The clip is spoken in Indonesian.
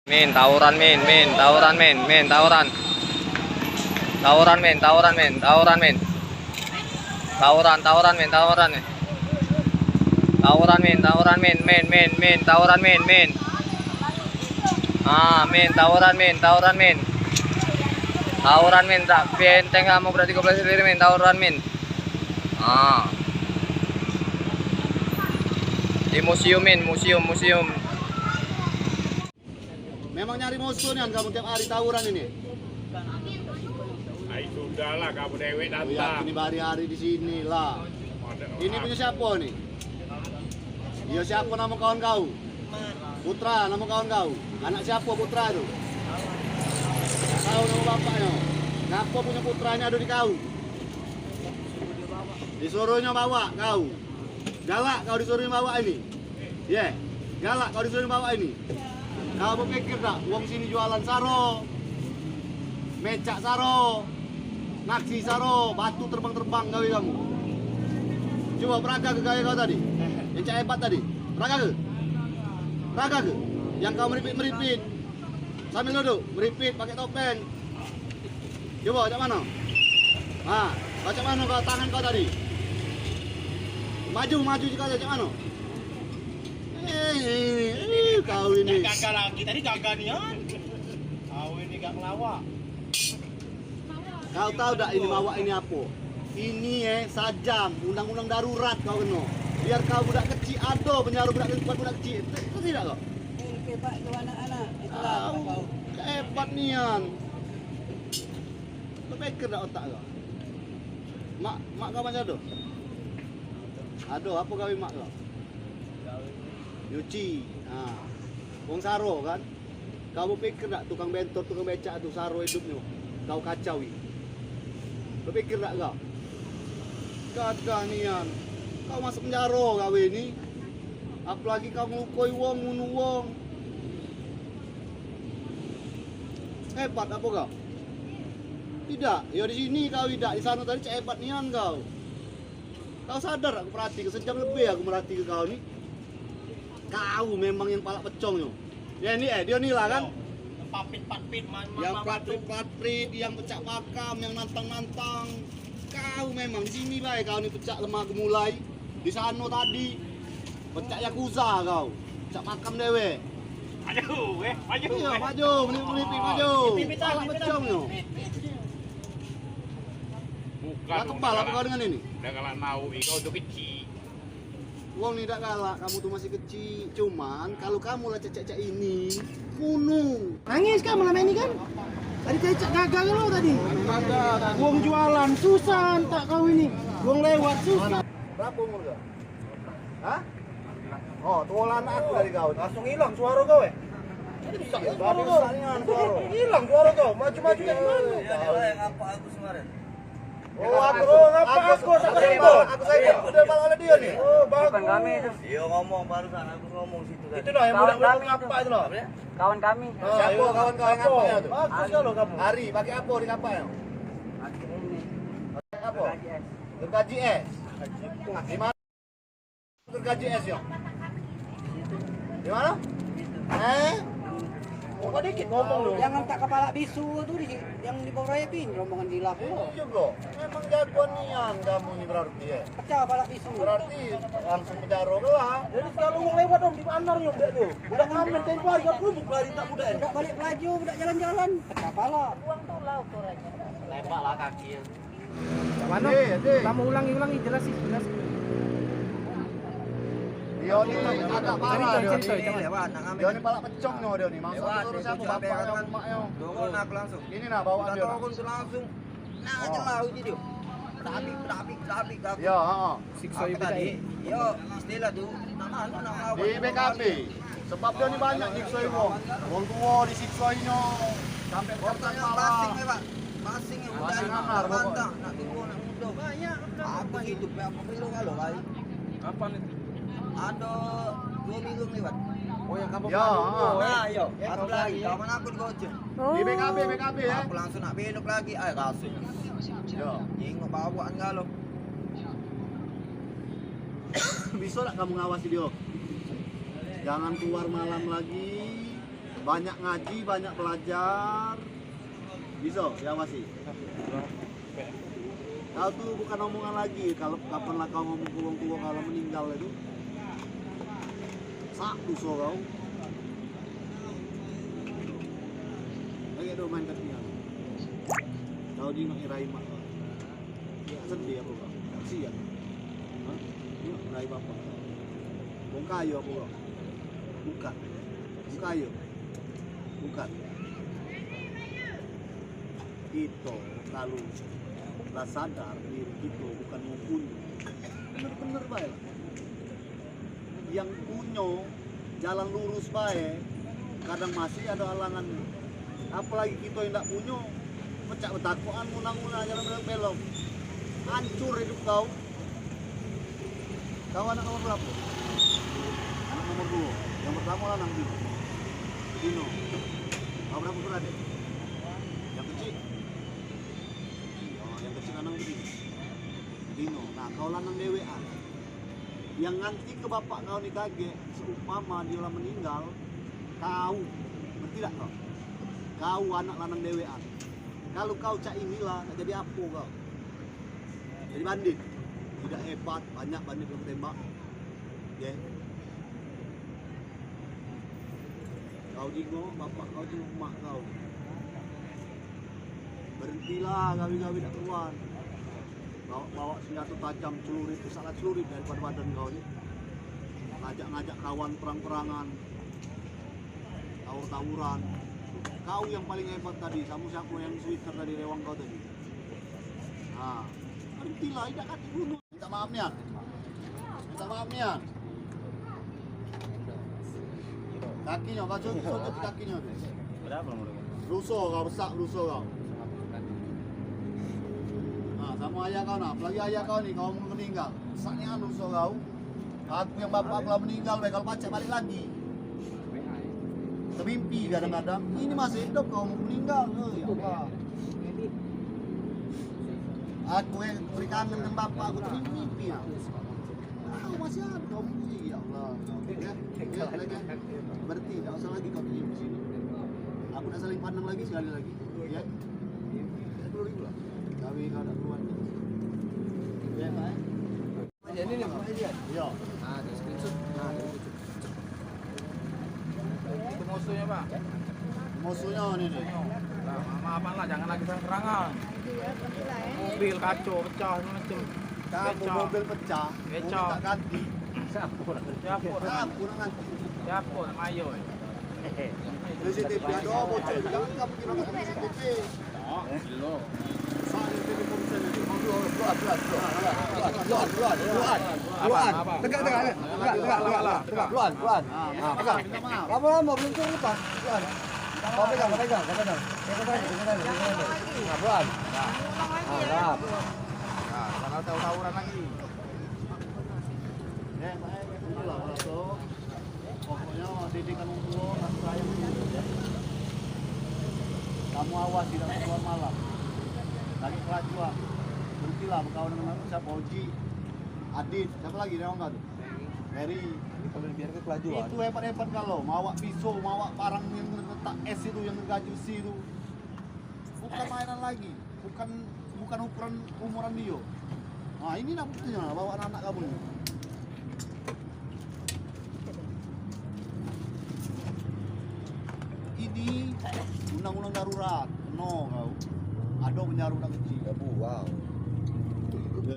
Min, tawuran min, tawuran min, tawuran. Tawuran min, tawuran min, tawuran min. Tawuran min, tawuran min. Tawuran min, tawuran min, tawuran min. Ah, min, tawuran min, tawuran min. Tawuran min, tak benteng kamu berarti gue sendiri min, tawuran min. Ah. Di museum min, museum. Memang nyari musuh nih kamu tiap hari tawuran ini. Ay, sudahlah kamu dewe Ya, datang. ini hari-hari di sini lah. Ini punya siapa nih? Iya siapa nama kawan kau? Putra nama kawan kau. Anak siapa Putra itu? Tahu nama bapaknya? Ngapa punya putranya ada di kau? Disuruhnya bawa kau. Galak kau disuruhnya bawa ini. Ya, galak kau disuruhnya bawa ini. Kau berpikir tak, uang sini jualan saro, mecak saro, naksi saro, batu terbang-terbang gawe kamu. Coba peraga ke gaya kau tadi, yang cak hebat tadi, peraga ke, yang kau meripit, sambil duduk, meripit pakai topeng. Coba, cak mana? Ah, cak mana kau tangan kau tadi? Maju juga cak mana? Kau ini Gagal lagi, tadi gagal nian. Kau ini gak ngelawak. kau tahu tak ini bawa ini apa? Ini sajam, undang-undang darurat kau kena. Biar kau budak kecil, ada penjara budak kecil. Itu tidak kau? Hebat tu anak-anak. Itulah kau. Hebat nian. Kau pikir tak otak kau? Mak kau macam ada? Ada, apa kau mak kau? Nyuci. Nah. Wong saro kan? Kamu pikir tak tukang bentor, tukang becak tu saro hidupnya? Kau kacaui. Kau pikir tak kau? Gadah nian. Kau masuk penjara kau ini. Apalagi kau ngelukoi wong, ngunu wong. Hebat apa kau? Tidak, ya di sini kau tidak, di sana tadi cek hebat nian kau. Kau sadar aku perhati, sejam lebih aku merhati ke kau nih. Kau memang yang palak pecong yo. Ya ini dia nih lah kan. Papit, Yang patrit, yang pecah makam, yang nantang. Kau memang di sini lah kau nih pecah lemah gemulai. Di sana tadi pecah yakuza kau. Pecah makam dewe. maju. Iya, maju, menipik maju. Palak pecong yo. Bukan. Lah kebal apa kau dengan ini? Udah kalah mau, kau udah kecil. Wong tidak galak, kamu tuh masih kecil. Cuman kalau kamu lah cecek ini, kuno. Nangis kan malam ini kan? Tadi cecak gagal lo tadi. Gagal. Uang jualan susah tak kau ini. Uang lewat susah. Berapa umur kau? Hah? Oh, tualan aku dari kau. Langsung hilang suara kau Baru salingan suara. hilang suara kau maju-maju kayak gimana? Yang apa aku kemarin? Oh ngapa aku saya udah malah oleh dia nih. oh bagus Iya ngomong barusan aku ngomong situ itu lah yang budak-budak ngapa itu lah Kawan kami. Siapa kawan-kawan ngapanya tuh? bagus kalau kamu Hari pakai apa di ngapanya? Akhir ini. Pakai apa? Gaji es. Gergaji es. Di mana? Gergaji es yo. Di mana? kok dikit ngomong lu Yang tak kepala bisu tuh yang di bawah raya pin rombongan di lapu. Iya bro, memang jagoan nian kamu ini berarti ya. Pecah kepala bisu. Berarti langsung penjara lah. jadi kalau uang lewat dong di bandar yang udah tuh udah ngamen tempo hari kan kerubuk lari tak udah Enggak balik laju, udah jalan-jalan. Pecah kepala. lembak lah kaki Mana? Kamu ulangi jelas sih. Dia ini agak parah dia ini. lewat Dia ini palak pecong nih dia nih. Masuk suruh siapa bapaknya, emaknya. Turun aku langsung. Ini nah bawaan dia. Turun tuh langsung. Nah, aja lah uji dia. Tapi aku. Ya, heeh. Siksa ibu tadi. Yo, istilah tuh. Nama Di BKB. Sebab dia ini banyak nyiksain wong. Wong tua disiksainnya sampai korban Basing kepala. ya, Pak. Basing ya. Basing amar, mantap. Nak tunggu nak muda. Banyak. Apa hidup ya? Apa perlu kalau kali? apa nih Ada 2 minggu lewat. oh yang kamu Ya, heeh. Nah, yo. Baru lagi. Kawan aku di Gojek. Di BKB ya. Aku langsung nak belok lagi. Ay, kasut. Ya. Jengok bawaan kalau. Bisa tak kamu ngawasi dia? Jangan keluar malam lagi. banyak ngaji, banyak belajar. Bisa diawasi. Kau tuh bukan omongan lagi. Kalau kapanlah kau ngomong ke orang tua kalau meninggal itu, sak dosa kau. Lagi ada main kakinya. Kau di nak irai mak. Ya sedih apa kau? Kasihan. Hah? Ini irai bapak. Bong kayu apa kau? Bukan. Bong kayu. Bukan. Itu kalau lah sadar diri kita bukan ngumpul, bener-bener baik. Yang punya jalan lurus baik, kadang masih ada halangan. Apalagi kita yang tidak punya, pecah betakuan munang-munang jalan belok, hancur hidup kau. Kau anak nomor berapa? Anak nomor 2. Yang pertama lanang Dino. Kau berapa beradik? Yang kecil. Yang kecil lanang Dino. Nah, kau lanang dewean. Yang nanti ke bapak kau nih kaget, seumpama dia meninggal, kau, berarti tak kau? Kau anak lanang dewean. Kalau kau cak inilah, tak jadi apa kau? Jadi bandit. Tidak hebat, banyak bandit yang tembak. Ya. Kau jingo, bapak kau jingo emak kau. Berhentilah gawi-gawi tak keluar. Bawa senjata tajam celurit, salah celurit daripada badan kau ni. Ngajak-ngajak kawan perang-perangan, tawur-tawuran. Kau yang paling hebat tadi, sama siapa yang sweater tadi rewang kau tadi. Nah, berhentilah, tidak kati bunuh. Minta maaf Nian. Minta maaf Nian. Kakinya, kau sujud kakinya. Berapa nomor? Rusuh kau, besak rusuh kau. Nah, sama ayah kau nah, apalagi ayah kau nih, kau mau meninggal. Besaknya rusuh kau. Aku yang bapak telah meninggal, kalau pacak balik lagi. Termimpi kadang-kadang, ini masih hidup kau mau meninggal. Ya Allah. Aku yang berikan dengan bapak, aku termimpi ya. Kau masih ada kau mimpi, ya Allah. Ya, lagi. Berarti tidak usah lagi kau di sini. Aku nak saling pandang lagi sekali lagi. Ya. 10.000 lah. Kami kau nak keluar. Ya, Pak. Ini nih, Pak. Ya. Nah, di screenshot. Nah, Itu musuhnya Pak. Musuhnya ini nih. Nah, maafan lah, jangan lagi serangan. Mobil kacau, pecah macam. Kamu mobil pecah, Becak. minta ganti. Siapa? Aku nak ganti. Siapa? Nama ayo. CCTV ada bocor, jangan kamu kira nak CCTV. Gilo. Saat CCTV polisi ni, keluar. Apa? Tegak. Keluar. Pegang. Minta maaf. Kamu lama belum turun lepas. Keluar. Kau pegang. Pegang. Keluar. Harap. Nah, bakal tahu-tawuran lagi. Ya, baik. Itulah kalau pokoknya didikan orang tua, kasih sayang dulu. Kamu awas tidak keluar malam. Lagi kelajuan. Berhentilah berkawan dengan siapa? Oji, Adit, siapa lagi dia orang kau tu? Mary. Kalau dibiarkan kelajuan. Itu hebat-hebat kalau mawa pisau, mawa barang yang letak es itu, yang gajusi itu. Bukan mainan lagi, bukan umuran dia. Nah ini nak buktinya, bawa anak kamu ni. Ini undang-undang darurat, no kau. Ada penjara budak kecil. Wow.